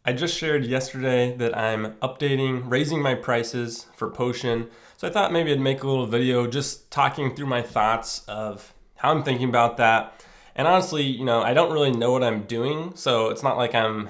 I just shared yesterday that I'm raising my prices for Potion. So I thought maybe I'd make a little video just talking through my thoughts of how I'm thinking about that. And honestly, I don't really know what I'm doing, so it's not like I'm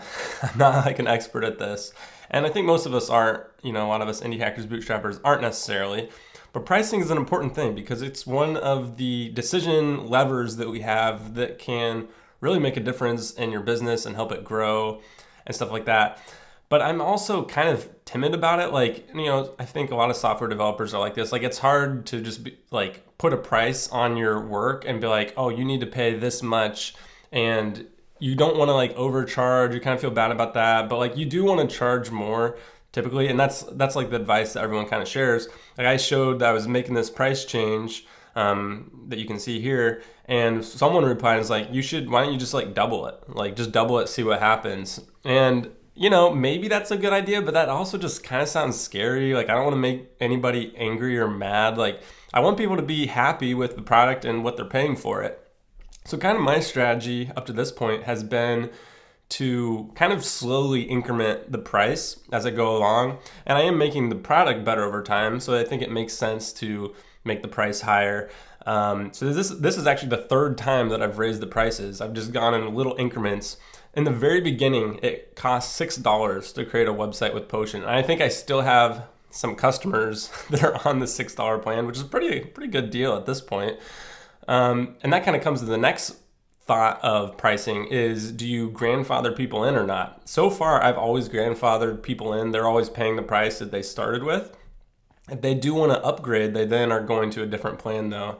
not like an expert at this. And I think most of us aren't, a lot of us indie hackers, bootstrappers aren't necessarily. But pricing is an important thing because it's one of the decision levers that we have that can really make a difference in your business and help it grow and stuff like that. But I'm also kind of timid about it. I think a lot of software developers are like this. Like, it's hard to just put a price on your work and be like, oh, you need to pay this much. And you don't want to overcharge. You kind of feel bad about that. But you do want to charge more typically. And that's like the advice that everyone kind of shares. Like, I showed that I was making this price change that you can see here, and someone replied and was like, why don't you just double it? Just double it, see what happens. And maybe that's a good idea, but that also just kind of sounds scary. I don't want to make anybody angry or mad. I want people to be happy with the product and what they're paying for it. So kind of my strategy up to this point has been to kind of slowly increment the price as I go along. And I am making the product better over time, so I think it makes sense to make the price higher. So this is actually the third time that I've raised the prices. I've just gone in little increments. In the very beginning, it cost $6 to create a website with Potion. And I think I still have some customers that are on the $6 plan, which is a pretty good deal at this point. And that kind of comes to the next thought of pricing is, do you grandfather people in or not? So far, I've always grandfathered people in. They're always paying the price that they started with. If they do want to upgrade, they then are going to a different plan though.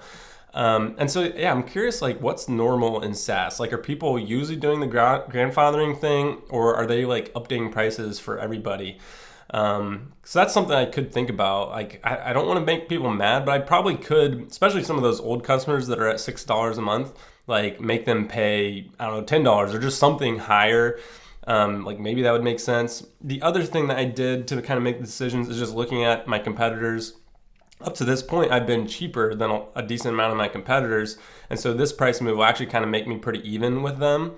And so, yeah, I'm curious, what's normal in SaaS? Are people usually doing the grandfathering thing, or are they updating prices for everybody? So that's something I could think about. I don't want to make people mad, but I probably could, especially some of those old customers that are at $6 a month, make them pay, I don't know, $10 or just something higher. Maybe that would make sense. The other thing that I did to kind of make the decisions is just looking at my competitors. Up to this point, I've been cheaper than a decent amount of my competitors. And so this price move will actually kind of make me pretty even with them,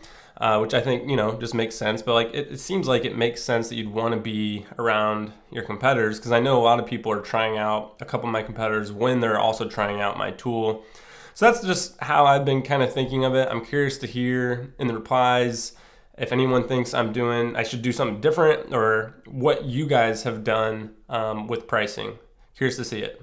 which I think, just makes sense. But it seems like it makes sense that you'd want to be around your competitors, because I know a lot of people are trying out a couple of my competitors when they're also trying out my tool. So that's just how I've been kind of thinking of it. I'm curious to hear in the replies if anyone thinks I should do something different, or what you guys have done with pricing. Curious to see it.